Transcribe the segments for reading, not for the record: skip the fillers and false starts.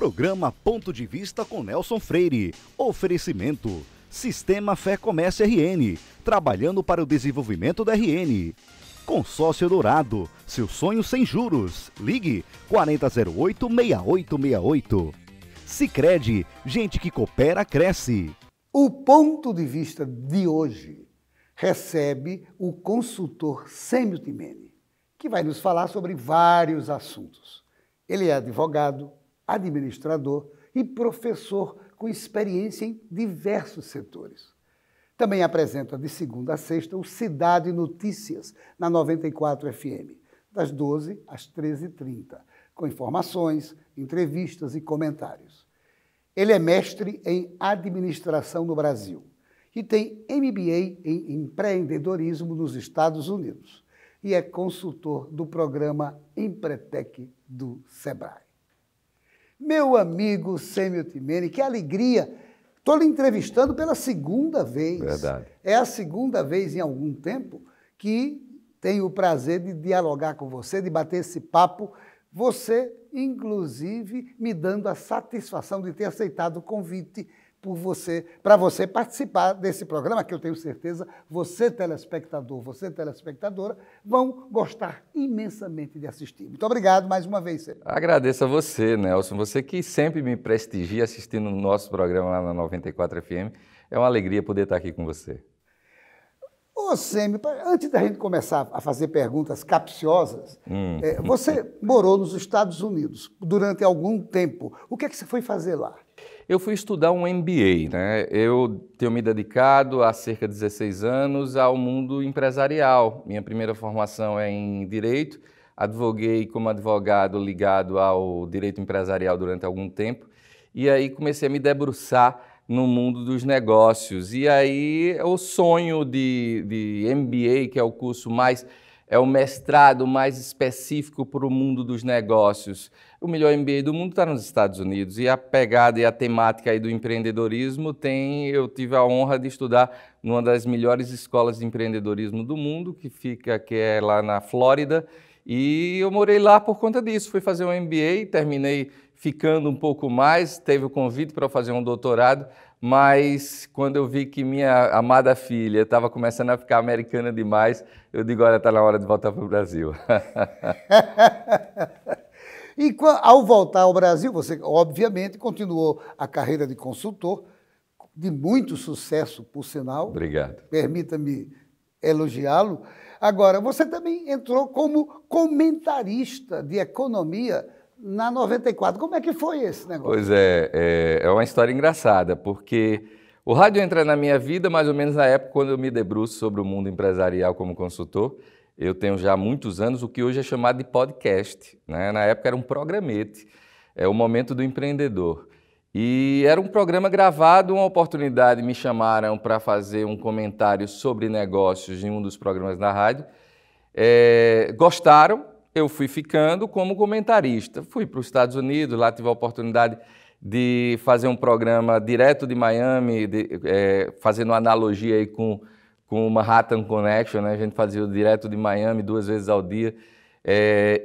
Programa Ponto de Vista com Nelson Freire. Oferecimento. Sistema Fé Comércio RN. Trabalhando para o desenvolvimento da RN. Consórcio Dourado. Seu sonho sem juros. Ligue 4008-6868. Sicredi. Gente que coopera, cresce. O Ponto de Vista de hoje recebe o consultor Sêmio Timene, que vai nos falar sobre vários assuntos. Ele é advogado, administrador e professor com experiência em diversos setores. Também apresenta de segunda a sexta o Cidade Notícias, na 94 FM, das 12 às 13h30, com informações, entrevistas e comentários. Ele é mestre em administração no Brasil e tem MBA em empreendedorismo nos Estados Unidos e é consultor do programa Empretec do Sebrae. Meu amigo Sêmio Timene, que alegria! Estou lhe entrevistando pela segunda vez. Verdade. É a segunda vez em algum tempo que tenho o prazer de dialogar com você, de bater esse papo. Você, inclusive, me dando a satisfação de ter aceitado o convite para você participar desse programa, que eu tenho certeza você, telespectador, você, telespectadora, vão gostar imensamente de assistir. Muito obrigado mais uma vez, Sêmio. Agradeço a você, Nelson. Você que sempre me prestigia assistindo o nosso programa lá na 94 FM. É uma alegria poder estar aqui com você. Ô, Sêmio, antes da gente começar a fazer perguntas capciosas, você morou nos Estados Unidos durante algum tempo. O que é que você foi fazer lá? Eu fui estudar um MBA, né? Eu tenho me dedicado há cerca de 16 anos ao mundo empresarial. Minha primeira formação é em Direito, advoguei como advogado ligado ao direito empresarial durante algum tempo, e aí comecei a me debruçar no mundo dos negócios. E aí o sonho de MBA, que é o curso mais, é o mestrado mais específico para o mundo dos negócios. O melhor MBA do mundo está nos Estados Unidos, e a pegada e a temática aí do empreendedorismo eu tive a honra de estudar numa das melhores escolas de empreendedorismo do mundo, que é lá na Flórida, e eu morei lá por conta disso. Fui fazer um MBA, terminei ficando um pouco mais, teve o convite para fazer um doutorado, mas quando eu vi que minha amada filha estava começando a ficar americana demais, eu digo, olha, está na hora de voltar para o Brasil. E ao voltar ao Brasil, você obviamente continuou a carreira de consultor, de muito sucesso, por sinal. Obrigado. Permita-me elogiá-lo. Agora, você também entrou como comentarista de economia na 94. Como é que foi esse negócio? Pois é uma história engraçada, porque o rádio entra na minha vida mais ou menos na época quando eu me debruço sobre o mundo empresarial como consultor. Eu tenho já muitos anos o que hoje é chamado de podcast, né? Na época era um programete, é o Momento do Empreendedor. E era um programa gravado, uma oportunidade, me chamaram para fazer um comentário sobre negócios em um dos programas da rádio. Gostaram, eu fui ficando como comentarista. Fui para os Estados Unidos, lá tive a oportunidade de fazer um programa direto de Miami, fazendo uma analogia aí com o Manhattan Connection, né? A gente fazia o direto de Miami 2 vezes ao dia.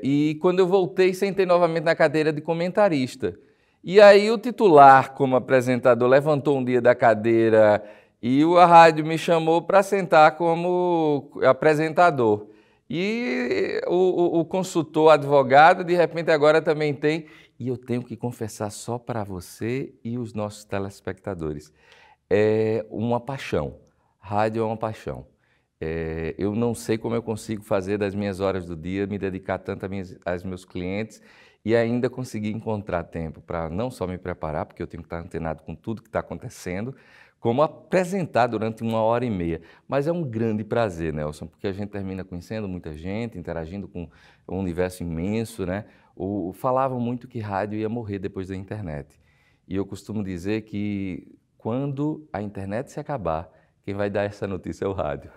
E quando eu voltei, sentei novamente na cadeira de comentarista. E aí o titular, como apresentador, levantou um dia da cadeira e a rádio me chamou para sentar como apresentador. E o consultor advogado, de repente, agora também tem. E eu tenho que confessar só para você e os nossos telespectadores. É uma paixão. Rádio é uma paixão. Eu não sei como eu consigo fazer das minhas horas do dia, me dedicar tanto aos meus clientes e ainda conseguir encontrar tempo para não só me preparar, porque eu tenho que estar antenado com tudo que está acontecendo, como apresentar durante 1h30. Mas é um grande prazer, Nelson, porque a gente termina conhecendo muita gente, interagindo com um universo imenso, né? Falavam muito que rádio ia morrer depois da internet. E eu costumo dizer que quando a internet se acabar, quem vai dar essa notícia é o rádio.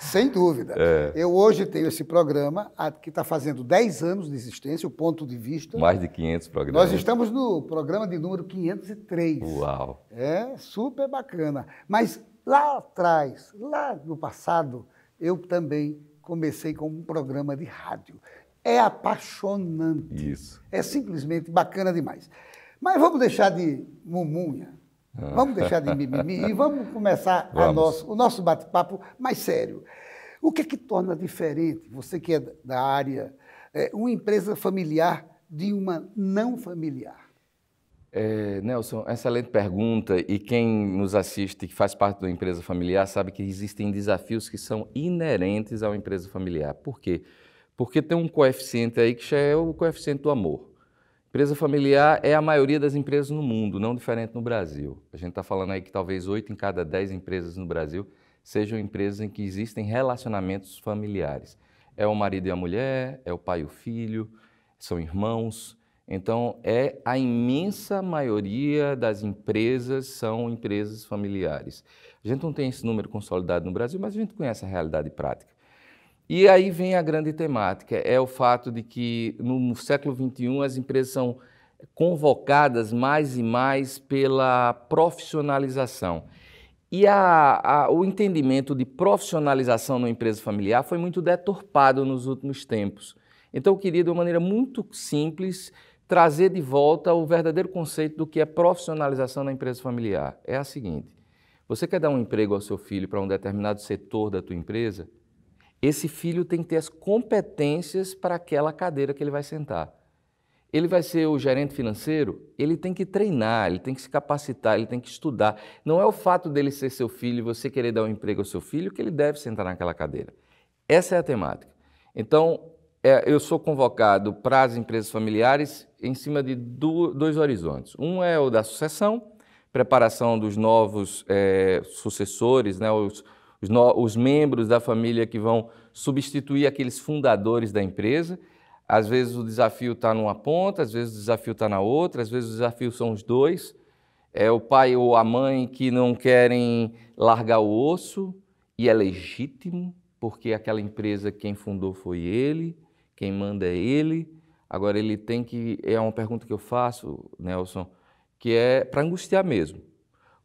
Sem dúvida. Eu hoje tenho esse programa que está fazendo 10 anos de existência, o Ponto de Vista. Mais de 500 programas. Nós estamos no programa de número 503. Uau! É super bacana. Mas lá atrás, lá no passado, eu também comecei com um programa de rádio. É apaixonante. Isso. É simplesmente bacana demais. Mas vamos deixar de mumunha, vamos deixar de mimimi e vamos começar o nosso bate-papo mais sério. O que é que torna diferente, você que é da área, uma empresa familiar de uma não familiar? Nelson, excelente pergunta, e quem nos assiste, que faz parte da empresa familiar, sabe que existem desafios que são inerentes à empresa familiar. Por quê? Porque tem um coeficiente aí que já é o coeficiente do amor. Empresa familiar é a maioria das empresas no mundo, não diferente no Brasil. A gente está falando aí que talvez 8 em cada 10 empresas no Brasil sejam empresas em que existem relacionamentos familiares. É o marido e a mulher, é o pai e o filho, são irmãos. Então, a imensa maioria das empresas são empresas familiares. A gente não tem esse número consolidado no Brasil, mas a gente conhece a realidade prática. E aí vem a grande temática, é o fato de que no século XXI as empresas são convocadas mais e mais pela profissionalização. E o entendimento de profissionalização numa empresa familiar foi muito deturpado nos últimos tempos. Então eu queria, de uma maneira muito simples, trazer de volta o verdadeiro conceito do que é profissionalização na empresa familiar. É a seguinte: você quer dar um emprego ao seu filho para um determinado setor da tua empresa? Esse filho tem que ter as competências para aquela cadeira que ele vai sentar. Ele vai ser o gerente financeiro, ele tem que treinar, ele tem que se capacitar, ele tem que estudar. Não é o fato dele ser seu filho e você querer dar um emprego ao seu filho que ele deve sentar naquela cadeira. Essa é a temática. Então, eu sou convocado para as empresas familiares em cima de dois horizontes. Um é o da sucessão, preparação dos novos sucessores, né, os membros da família que vão substituir aqueles fundadores da empresa. Às vezes o desafio está numa ponta, às vezes o desafio está na outra, às vezes o desafio são os dois. É o pai ou a mãe que não querem largar o osso, e é legítimo, porque aquela empresa quem fundou foi ele, quem manda é ele. Agora ele tem que, é uma pergunta que eu faço, Nelson, que é para angustiar mesmo.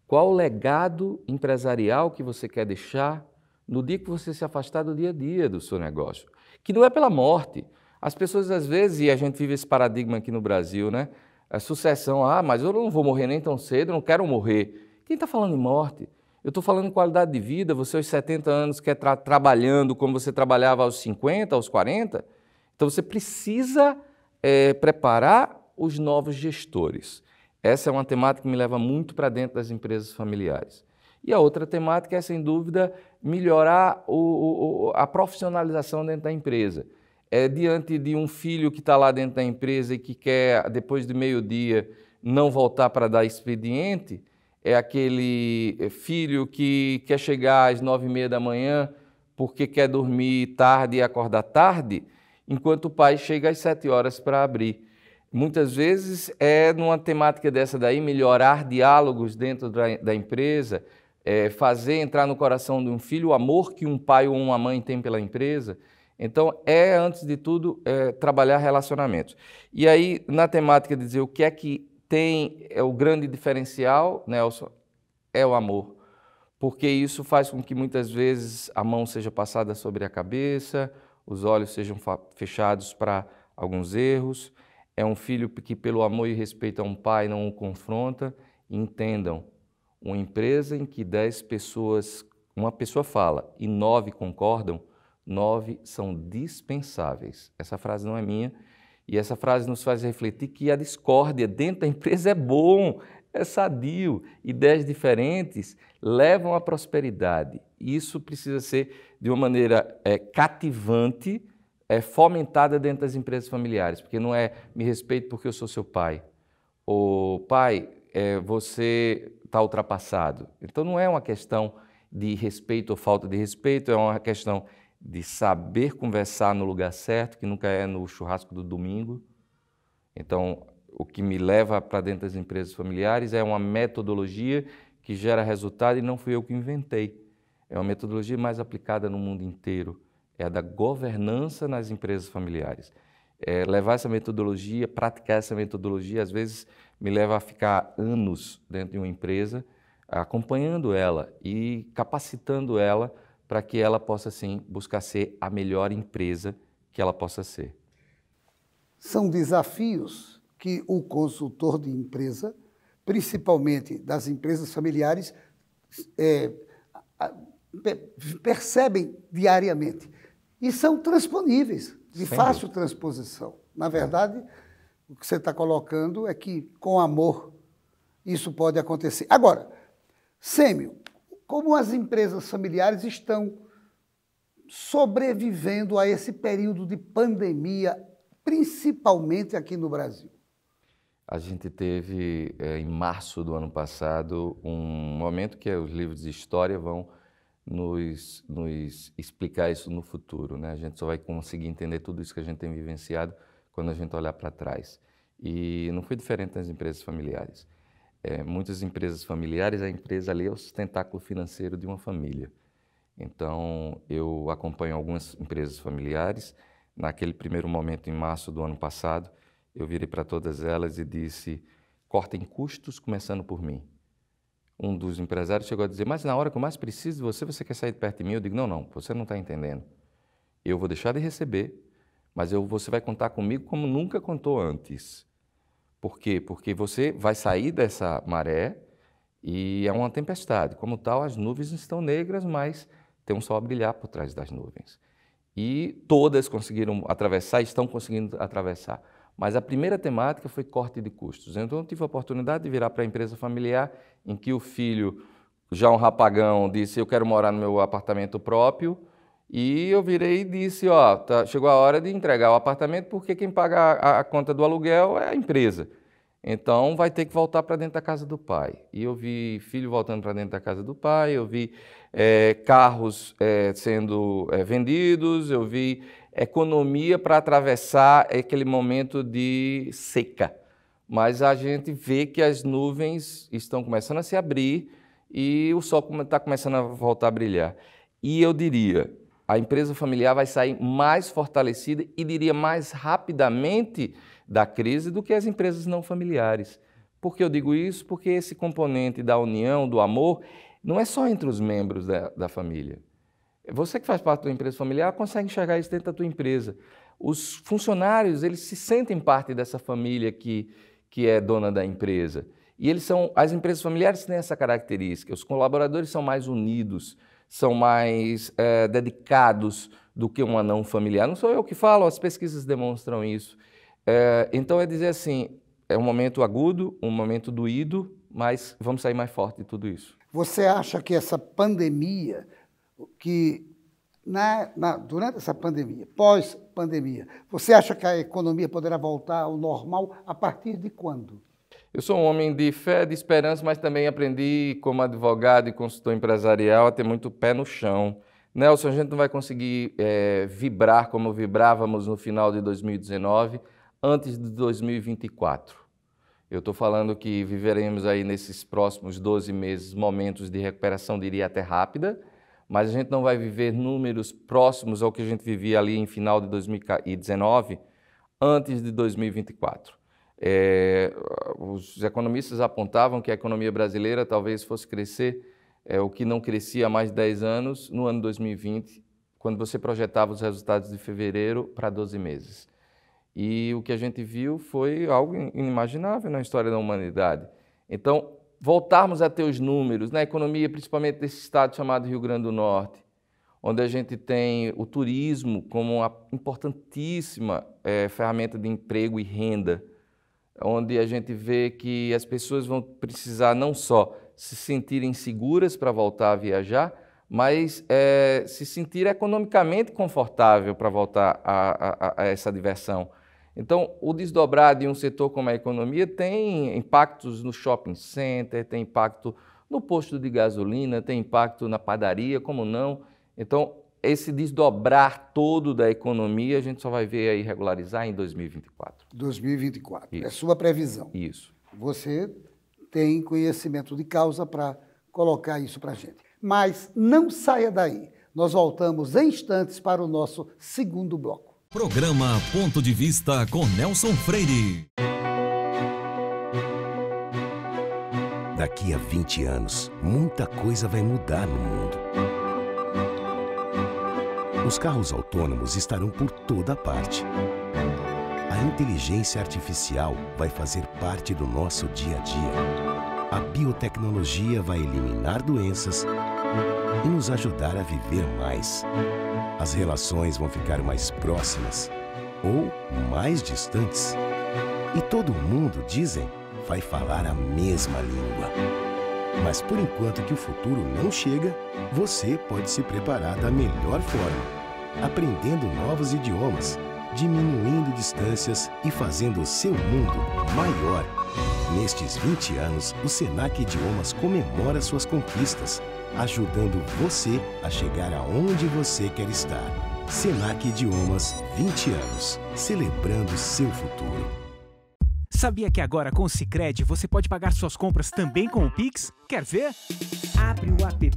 Qual o legado empresarial que você quer deixar no dia que você se afastar do dia a dia do seu negócio? Que não é pela morte. As pessoas, às vezes, e a gente vive esse paradigma aqui no Brasil, né? A sucessão, mas eu não vou morrer nem tão cedo, eu não quero morrer. Quem está falando em morte? Eu estou falando em qualidade de vida. Você aos 70 anos quer trabalhando como você trabalhava aos 50, aos 40? Então você precisa preparar os novos gestores. Essa é uma temática que me leva muito para dentro das empresas familiares. E a outra temática é, sem dúvida, melhorar a profissionalização dentro da empresa. Diante de um filho que está lá dentro da empresa e que quer, depois de meio-dia, não voltar para dar expediente, é aquele filho que quer chegar às 9h30 da manhã porque quer dormir tarde e acordar tarde, enquanto o pai chega às 7 horas para abrir. Muitas vezes numa temática dessa daí, melhorar diálogos dentro da empresa, fazer entrar no coração de um filho o amor que um pai ou uma mãe tem pela empresa. Então, antes de tudo, trabalhar relacionamentos. E aí, na temática de dizer o que é que tem o grande diferencial, Nelson, é o amor. Porque isso faz com que muitas vezes a mão seja passada sobre a cabeça, os olhos sejam fechados para alguns erros. É um filho que, pelo amor e respeito a um pai, não o confronta. Entendam, uma empresa em que 10 pessoas, uma pessoa fala e 9 concordam, 9 são dispensáveis. Essa frase não é minha, e essa frase nos faz refletir que a discórdia dentro da empresa é bom, é sadio. Ideias diferentes levam à prosperidade. Isso precisa ser de uma maneira cativante, fomentada dentro das empresas familiares, porque não é me respeito porque eu sou seu pai, ou pai, você está ultrapassado. Então não é uma questão de respeito ou falta de respeito, é uma questão de saber conversar no lugar certo, que nunca é no churrasco do domingo. Então, o que me leva para dentro das empresas familiares é uma metodologia que gera resultado e não fui eu que inventei. É uma metodologia mais aplicada no mundo inteiro. É a da governança nas empresas familiares. Levar essa metodologia, praticar essa metodologia, às vezes me leva a ficar anos dentro de uma empresa, acompanhando ela e capacitando ela para que ela possa, sim, buscar ser a melhor empresa que ela possa ser. São desafios que o consultor de empresa, principalmente das empresas familiares, percebem diariamente e são transponíveis, de fácil transposição. Na verdade, o que você está colocando é que, com amor, isso pode acontecer. Agora, Sêmio, como as empresas familiares estão sobrevivendo a esse período de pandemia, principalmente aqui no Brasil? A gente teve, em março do ano passado, um momento que os livros de história vão nos explicar isso no futuro, né? A gente só vai conseguir entender tudo isso que a gente tem vivenciado quando a gente olhar para trás. E não foi diferente nas empresas familiares. Muitas empresas familiares, a empresa ali é o sustentáculo financeiro de uma família. Então, eu acompanho algumas empresas familiares. Naquele primeiro momento, em março do ano passado, eu virei para todas elas e disse: cortem custos, começando por mim. Um dos empresários chegou a dizer: mas na hora que eu mais preciso de você, você quer sair de perto de mim? Eu digo: não, você não está entendendo. Eu vou deixar de receber, mas você vai contar comigo como nunca contou antes. Por quê? Porque você vai sair dessa maré e é uma tempestade. Como tal, as nuvens estão negras, mas tem um sol a brilhar por trás das nuvens. E todas conseguiram atravessar, estão conseguindo atravessar. Mas a primeira temática foi corte de custos. Então, eu tive a oportunidade de virar para a empresa familiar, em que o filho, já um rapagão, disse: eu quero morar no meu apartamento próprio. E eu virei e disse: chegou a hora de entregar o apartamento, porque quem paga a conta do aluguel é a empresa. Então, vai ter que voltar para dentro da casa do pai. E eu vi filho voltando para dentro da casa do pai, eu vi carros sendo vendidos, eu vi economia para atravessar aquele momento de seca. Mas a gente vê que as nuvens estão começando a se abrir e o sol está começando a voltar a brilhar. E eu diria, a empresa familiar vai sair mais fortalecida e, diria, mais rapidamente da crise do que as empresas não familiares. Por que eu digo isso? Porque esse componente da união, do amor, não é só entre os membros da família. Você que faz parte da empresa familiar consegue enxergar isso dentro da tua empresa. Os funcionários, eles se sentem parte dessa família que é dona da empresa. E as empresas familiares têm essa característica. Os colaboradores são mais unidos, são mais dedicados do que uma não familiar. Não sou eu que falo, as pesquisas demonstram isso. Então, é dizer assim, é um momento agudo, um momento doído, mas vamos sair mais forte de tudo isso. Você acha que essa pandemia, durante essa pandemia, pós-pandemia, você acha que a economia poderá voltar ao normal a partir de quando? Eu sou um homem de fé, de esperança, mas também aprendi, como advogado e consultor empresarial, a ter muito pé no chão. Nelson, a gente não vai conseguir vibrar como vibrávamos no final de 2019, antes de 2024. Eu estou falando que viveremos aí nesses próximos 12 meses momentos de recuperação, diria até rápida, mas a gente não vai viver números próximos ao que a gente vivia ali em final de 2019, antes de 2024. Os economistas apontavam que a economia brasileira talvez fosse crescer o que não crescia há mais de 10 anos no ano 2020, quando você projetava os resultados de fevereiro para 12 meses. E o que a gente viu foi algo inimaginável na história da humanidade. Então, voltarmos a ter os números na economia, principalmente desse estado chamado Rio Grande do Norte, onde a gente tem o turismo como uma importantíssima ferramenta de emprego e renda, onde a gente vê que as pessoas vão precisar não só se sentirem seguras para voltar a viajar, mas se sentir economicamente confortável para voltar a essa diversão. Então, o desdobrar de um setor como a economia tem impactos no shopping center, tem impacto no posto de gasolina, tem impacto na padaria, como não? Então, esse desdobrar todo da economia, a gente só vai ver aí regularizar em 2024. 2024, Isso. É sua previsão. Isso. Você tem conhecimento de causa para colocar isso para a gente. Mas não saia daí. Nós voltamos em instantes para o nosso segundo bloco. Programa Ponto de Vista com Nelson Freire. Daqui a 20 anos, muita coisa vai mudar no mundo. Os carros autônomos estarão por toda parte. A A inteligência artificial vai fazer parte do nosso dia a dia. A biotecnologia vai eliminar doenças e nos ajudar a viver mais. As relações vão ficar mais próximas ou mais distantes. E todo mundo, dizem, vai falar a mesma língua. Mas por enquanto que o futuro não chega, você pode se preparar da melhor forma, aprendendo novos idiomas, diminuindo distâncias e fazendo o seu mundo maior. Nestes 20 anos, o Senac Idiomas comemora suas conquistas, ajudando você a chegar aonde você quer estar. Senac Idiomas, 20 anos, celebrando seu futuro. Sabia que agora com o Sicredi você pode pagar suas compras também com o Pix? Quer ver? Abre o app,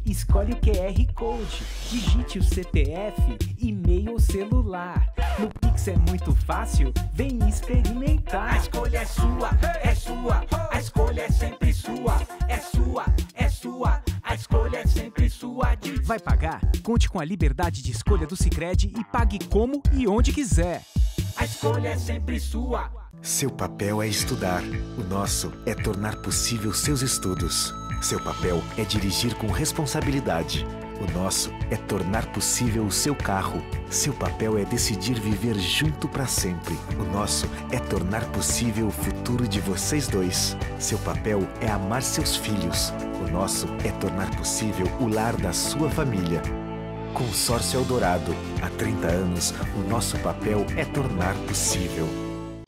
escolhe o QR Code, digite o CPF, e-mail ou celular. No Pix é muito fácil, vem experimentar. A escolha é sua, a escolha é sempre sua, é sua, a escolha é sempre sua. Vai pagar? Conte com a liberdade de escolha do Sicredi e pague como e onde quiser. A escolha é sempre sua. Seu papel é estudar. O nosso é tornar possível seus estudos. Seu papel é dirigir com responsabilidade. O nosso é tornar possível o seu carro. Seu papel é decidir viver junto para sempre. O nosso é tornar possível o futuro de vocês dois. Seu papel é amar seus filhos. O nosso é tornar possível o lar da sua família. Consórcio Eldorado. Há 30 anos, o nosso papel é tornar possível.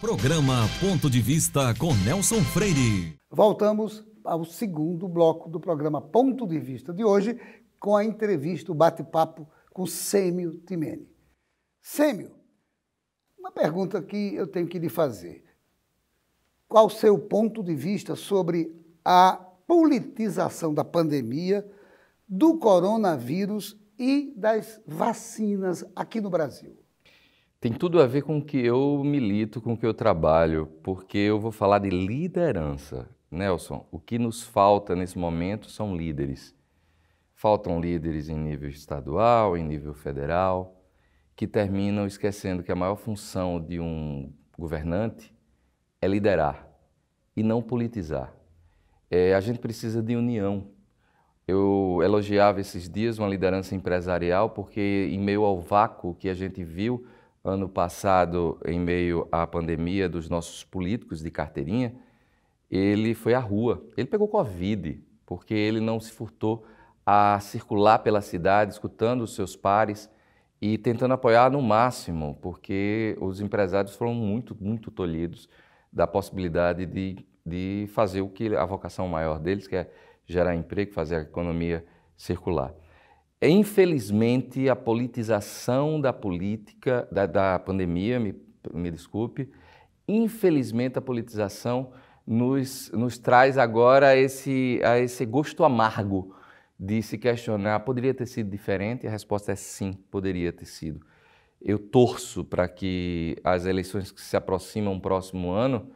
Programa Ponto de Vista com Nelson Freire. Voltamos ao segundo bloco do programa Ponto de Vista de hoje, com a entrevista, o bate-papo com Sêmio Timene. Sêmio, uma pergunta que eu tenho que lhe fazer. Qual o seu ponto de vista sobre a politização da pandemia, do coronavírus e das vacinas aqui no Brasil? Tem tudo a ver com o que eu milito, com o que eu trabalho, porque eu vou falar de liderança. Nelson, o que nos falta nesse momento são líderes. Faltam líderes em nível estadual, em nível federal, que terminam esquecendo que a maior função de um governante é liderar e não politizar. A gente precisa de união. Eu elogiava esses dias uma liderança empresarial, porque em meio ao vácuo que a gente viu ano passado, em meio à pandemia dos nossos políticos de carteirinha, ele foi à rua. Ele pegou Covid, porque ele não se furtou a circular pela cidade, escutando os seus pares e tentando apoiar no máximo, porque os empresários foram muito tolhidos da possibilidade de fazer o que a vocação maior deles, que é gerar emprego, fazer a economia circular. Infelizmente, a politização da política, da pandemia, me desculpe, infelizmente a politização nos traz agora esse gosto amargo de se questionar, poderia ter sido diferente? A resposta é sim, poderia ter sido. Eu torço para que as eleições que se aproximam no próximo ano,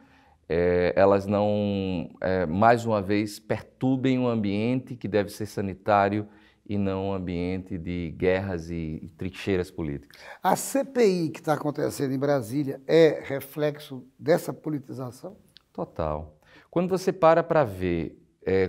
elas não, mais uma vez, perturbem um ambiente que deve ser sanitário e não um ambiente de guerras e trincheiras políticas. A CPI que está acontecendo em Brasília é reflexo dessa politização? Total. Quando você para ver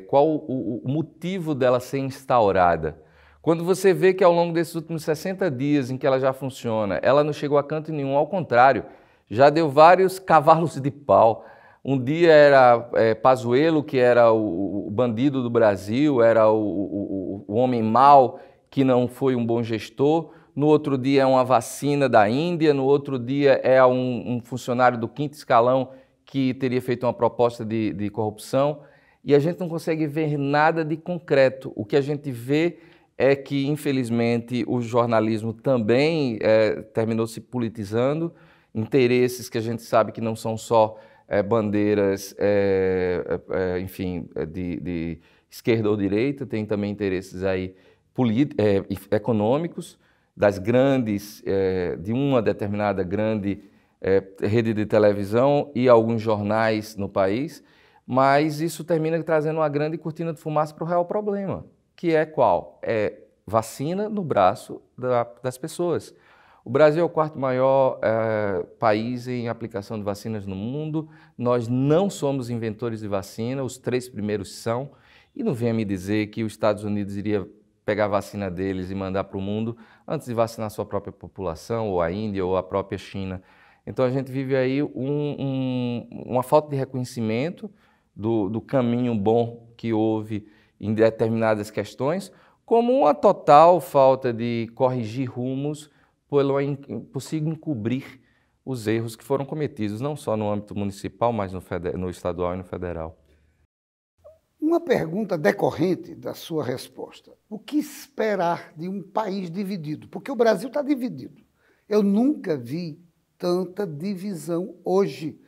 qual o motivo dela ser instaurada, quando você vê que ao longo desses últimos 60 dias em que ela já funciona, ela não chegou a canto nenhum, ao contrário, já deu vários cavalos de pau. Um dia era Pazuello, que era o bandido do Brasil, era o homem mau, que não foi um bom gestor. No outro dia é uma vacina da Índia, no outro dia é um funcionário do 5º escalão que teria feito uma proposta de corrupção. E a gente não consegue ver nada de concreto. O que a gente vê é que, infelizmente, o jornalismo também terminou se politizando, interesses que a gente sabe que não são só bandeiras, enfim, de esquerda ou direita, tem também interesses aí econômicos, das grandes, de uma determinada grande rede de televisão e alguns jornais no país, mas isso termina trazendo uma grande cortina de fumaça para o real problema, que é qual? É vacina no braço das pessoas. O Brasil é o quarto maior país em aplicação de vacinas no mundo. Nós não somos inventores de vacina, os 3 primeiros são. E não venha me dizer que os Estados Unidos iria pegar a vacina deles e mandar para o mundo antes de vacinar a sua própria população, ou a Índia, ou a própria China. Então a gente vive aí uma falta de reconhecimento do caminho bom que houve em determinadas questões, como uma total falta de corrigir rumos por se encobrir os erros que foram cometidos, não só no âmbito municipal, mas no estadual e no federal. Uma pergunta decorrente da sua resposta. O que esperar de um país dividido? Porque o Brasil está dividido. Eu nunca vi tanta divisão hoje.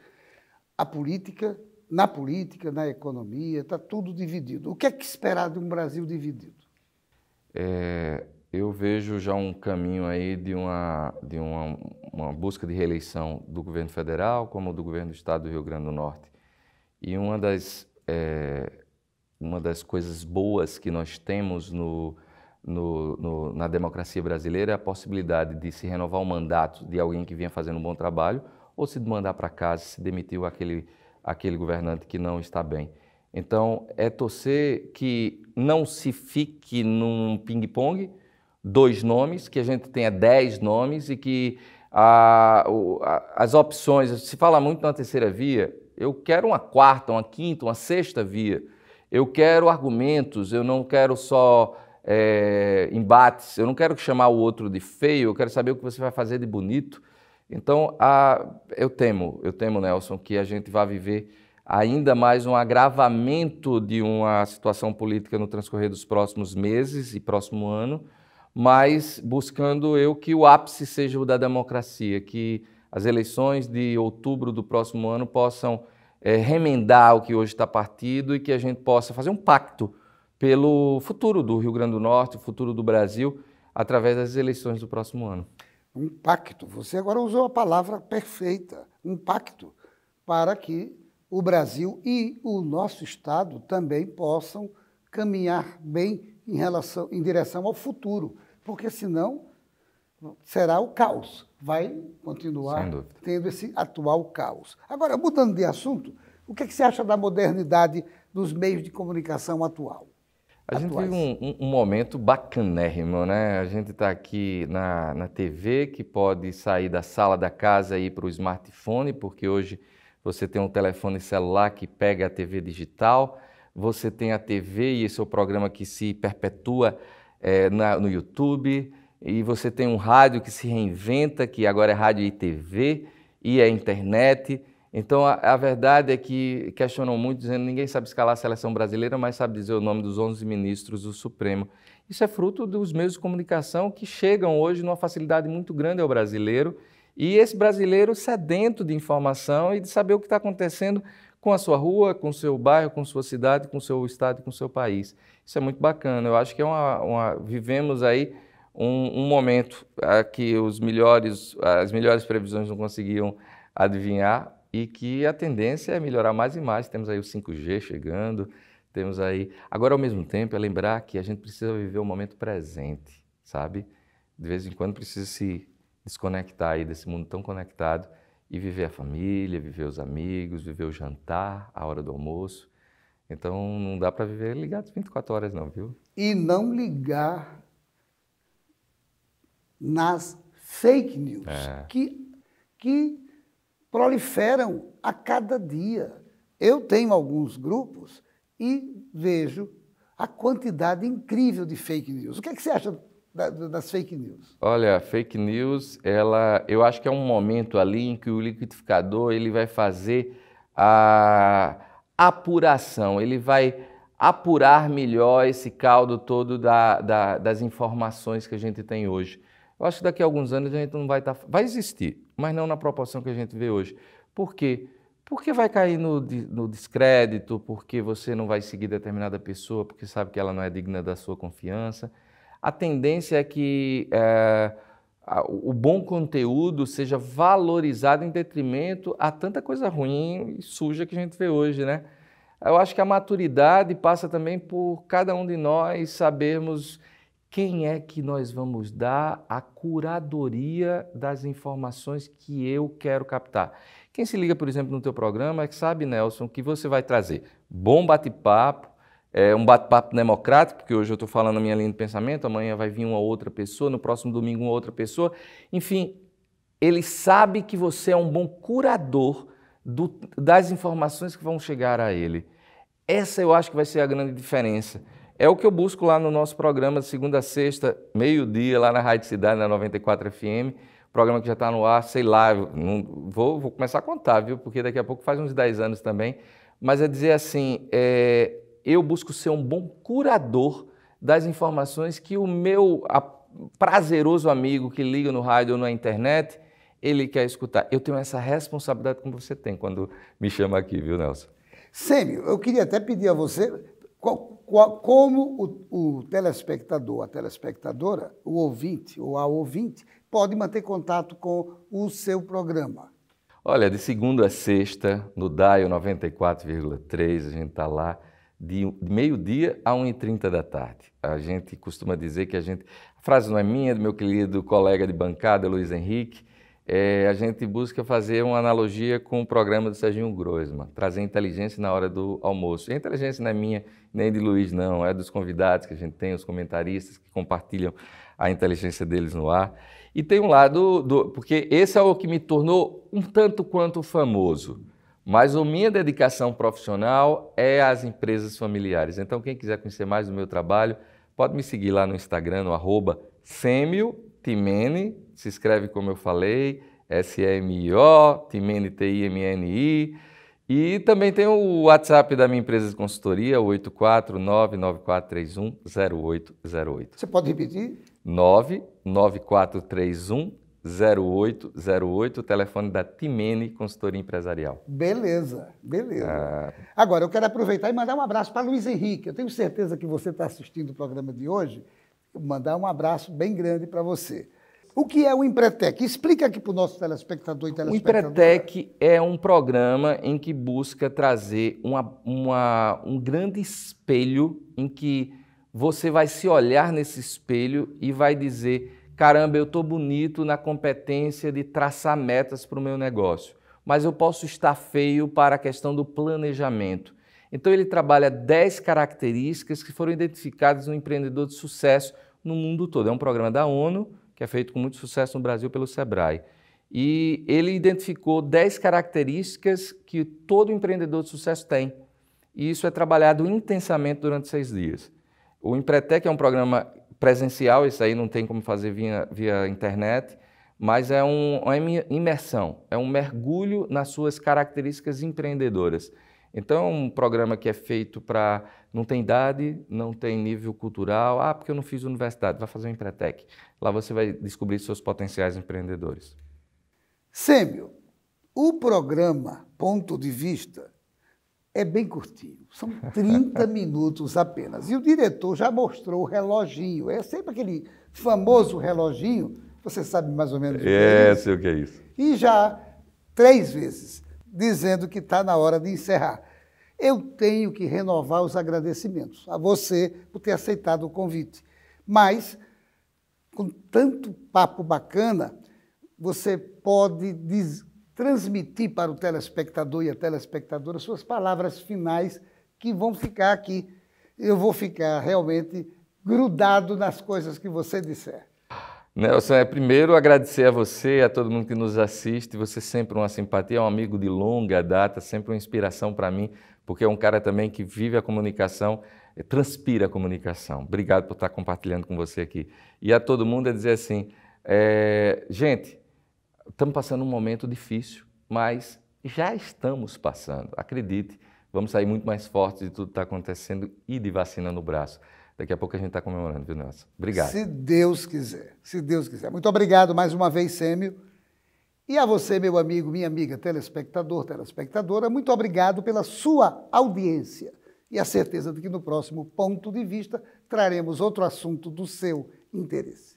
Na política, na economia, está tudo dividido. O que é que esperar de um Brasil dividido? Eu vejo já um caminho aí de uma busca de reeleição do governo federal, como do governo do estado do Rio Grande do Norte. E uma das coisas boas que nós temos na democracia brasileira é a possibilidade de se renovar o mandato de alguém que vinha fazendo um bom trabalho ou se mandar para casa, se demitiu aquele governante que não está bem. Então, é torcer que não se fique num ping-pong, 2 nomes, que a gente tenha 10 nomes e que as opções, se fala muito na terceira via, eu quero uma 4ª, uma 5ª, uma 6ª via. Eu quero argumentos, eu não quero só embates, eu não quero chamar o outro de feio, eu quero saber o que você vai fazer de bonito. Então, eu temo, Nelson, que a gente vai viver ainda mais um agravamento de uma situação política no transcorrer dos próximos meses e próximo ano, mas buscando que o ápice seja o da democracia, que as eleições de outubro do próximo ano possam remendar o que hoje está partido e que a gente possa fazer um pacto pelo futuro do Rio Grande do Norte, o futuro do Brasil, através das eleições do próximo ano. Um pacto. Você agora usou a palavra perfeita. Um pacto para que o Brasil e o nosso Estado também possam caminhar bem em direção ao futuro, porque senão será o caos, vai continuar tendo esse atual caos. Agora, mudando de assunto, o que você acha da modernidade dos meios de comunicação atual? A gente vive um momento bacanérrimo, né? A gente está aqui na TV, que pode sair da sala da casa e ir para o smartphone, porque hoje você tem um telefone celular que pega a TV digital, você tem a TV e esse é o programa que se perpetua no YouTube, e você tem um rádio que se reinventa, que agora é rádio e TV, e é internet. Então, a verdade é que questionam muito, dizendo que ninguém sabe escalar a seleção brasileira, mas sabe dizer o nome dos 11 ministros do Supremo. Isso é fruto dos meios de comunicação que chegam hoje numa facilidade muito grande ao brasileiro, e esse brasileiro sedento de informação e de saber o que está acontecendo com a sua rua, com o seu bairro, com sua cidade, com o seu estado e com o seu país. Isso é muito bacana. Eu acho que vivemos aí um momento que as melhores previsões não conseguiam adivinhar, e que a tendência é melhorar mais e mais. Temos aí o 5G chegando, temos aí... Agora, ao mesmo tempo, é lembrar que a gente precisa viver o momento presente, sabe? De vez em quando precisa se desconectar aí desse mundo tão conectado e viver a família, viver os amigos, viver o jantar, a hora do almoço. Então, não dá para viver ligado 24 horas não, viu? E não ligar nas fake news, que proliferam a cada dia. Eu tenho alguns grupos e vejo a quantidade incrível de fake news. O que você acha das fake news? Olha, fake news, eu acho que é um momento ali em que o liquidificador ele vai fazer a apuração, ele vai apurar melhor esse caldo todo das informações que a gente tem hoje. Eu acho que daqui a alguns anos a gente não vai estar... Vai existir, mas não na proporção que a gente vê hoje. Por quê? Porque vai cair no descrédito, porque você não vai seguir determinada pessoa, porque sabe que ela não é digna da sua confiança. A tendência é que o bom conteúdo seja valorizado em detrimento a tanta coisa ruim e suja que a gente vê hoje, né? Eu acho que a maturidade passa também por cada um de nós sabermos quem é que nós vamos dar a curadoria das informações que eu quero captar? Quem se liga, por exemplo, no teu programa, é que sabe, Nelson, que você vai trazer bom bate-papo, um bate-papo democrático, porque hoje eu estou falando a minha linha de pensamento, amanhã vai vir uma outra pessoa, no próximo domingo uma outra pessoa. Enfim, ele sabe que você é um bom curador das informações que vão chegar a ele. Essa eu acho que vai ser a grande diferença. É o que eu busco lá no nosso programa de segunda a sexta, meio-dia, lá na Rádio Cidade, na 94 FM, programa que já está no ar, sei lá, vou começar a contar, viu? Porque daqui a pouco faz uns 10 anos também, mas é dizer assim, eu busco ser um bom curador das informações que o meu prazeroso amigo que liga no rádio ou na internet, ele quer escutar. Eu tenho essa responsabilidade como você tem quando me chama aqui, viu, Nelson? Sêmio, eu queria até pedir a você como o telespectador, a telespectadora, o ouvinte ou a ouvinte, pode manter contato com o seu programa. Olha, de segunda a sexta, no Dial 94,3, a gente está lá de meio-dia a 1h30 da tarde. A gente costuma dizer que a frase não é minha, é do meu querido colega de bancada, Luiz Henrique, a gente busca fazer uma analogia com o programa do Serginho Groisman, trazer inteligência na hora do almoço. E a inteligência não é minha, nem de Luiz, não, é dos convidados que a gente tem, os comentaristas que compartilham a inteligência deles no ar. E tem um lado, porque esse é o que me tornou um tanto quanto famoso, mas a minha dedicação profissional é às empresas familiares. Então, quem quiser conhecer mais do meu trabalho, pode me seguir lá no Instagram, no @SêmioTimene, se escreve como eu falei, SEMIO, Timene, TIMNI. E também tem o WhatsApp da minha empresa de consultoria, 849-9431-0808. Você pode repetir? 99431-0808, o telefone da Timene Consultoria Empresarial. Beleza, beleza. Agora, eu quero aproveitar e mandar um abraço para Luiz Henrique. Eu tenho certeza que você está assistindo o programa de hoje. Vou mandar um abraço bem grande para você. O que é o Empretec? Explica aqui para o nosso telespectador e telespectadora. O Empretec é um programa em que busca trazer um grande espelho em que você vai se olhar nesse espelho e vai dizer, caramba, eu estou bonito na competência de traçar metas para o meu negócio, mas eu posso estar feio para a questão do planejamento. Então ele trabalha 10 características que foram identificadas no empreendedor de sucesso no mundo todo. É um programa da ONU, que é feito com muito sucesso no Brasil pelo Sebrae. E ele identificou 10 características que todo empreendedor de sucesso tem. E isso é trabalhado intensamente durante 6 dias. O Empretec é um programa presencial, isso aí não tem como fazer via internet, mas é uma imersão, é um mergulho nas suas características empreendedoras. Então é um programa que é feito para... não tem idade, não tem nível cultural, porque eu não fiz universidade, vai fazer o Empretec. Lá você vai descobrir seus potenciais empreendedores. Sêmio, o programa Ponto de Vista é bem curtinho, são 30 minutos apenas. E o diretor já mostrou o reloginho, é sempre aquele famoso reloginho, você sabe mais ou menos o que é isso? Sei o que é isso. E já 3 vezes, dizendo que está na hora de encerrar. Eu tenho que renovar os agradecimentos a você por ter aceitado o convite. Mas, com tanto papo bacana, você pode transmitir para o telespectador e a telespectadora suas palavras finais que vão ficar aqui. Eu vou ficar realmente grudado nas coisas que você disser. Nelson, primeiro agradecer a você, a todo mundo que nos assiste. Você sempre uma simpatia, é um amigo de longa data, sempre uma inspiração para mim, porque é um cara também que vive a comunicação, transpira a comunicação. Obrigado por estar compartilhando com você aqui. E a todo mundo é dizer assim, gente, estamos passando um momento difícil, mas já estamos passando. Acredite, vamos sair muito mais fortes de tudo que está acontecendo e de vacina no braço. Daqui a pouco a gente está comemorando, viu, Nelson? Obrigado. Se Deus quiser, se Deus quiser. Muito obrigado mais uma vez, Sêmio. E a você, meu amigo, minha amiga, telespectador, telespectadora, muito obrigado pela sua audiência. E a certeza de que no próximo Ponto de Vista traremos outro assunto do seu interesse.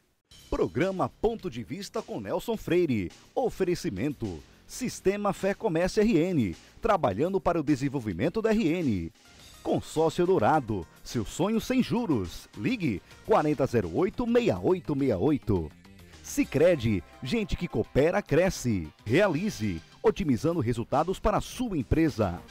Programa Ponto de Vista com Nelson Freire. Oferecimento. Sistema Fé Comércio RN. Trabalhando para o desenvolvimento da RN. Consórcio Dourado, seu sonho sem juros. Ligue 4008-6868. Sicredi, gente que coopera, cresce. Realize, otimizando resultados para a sua empresa.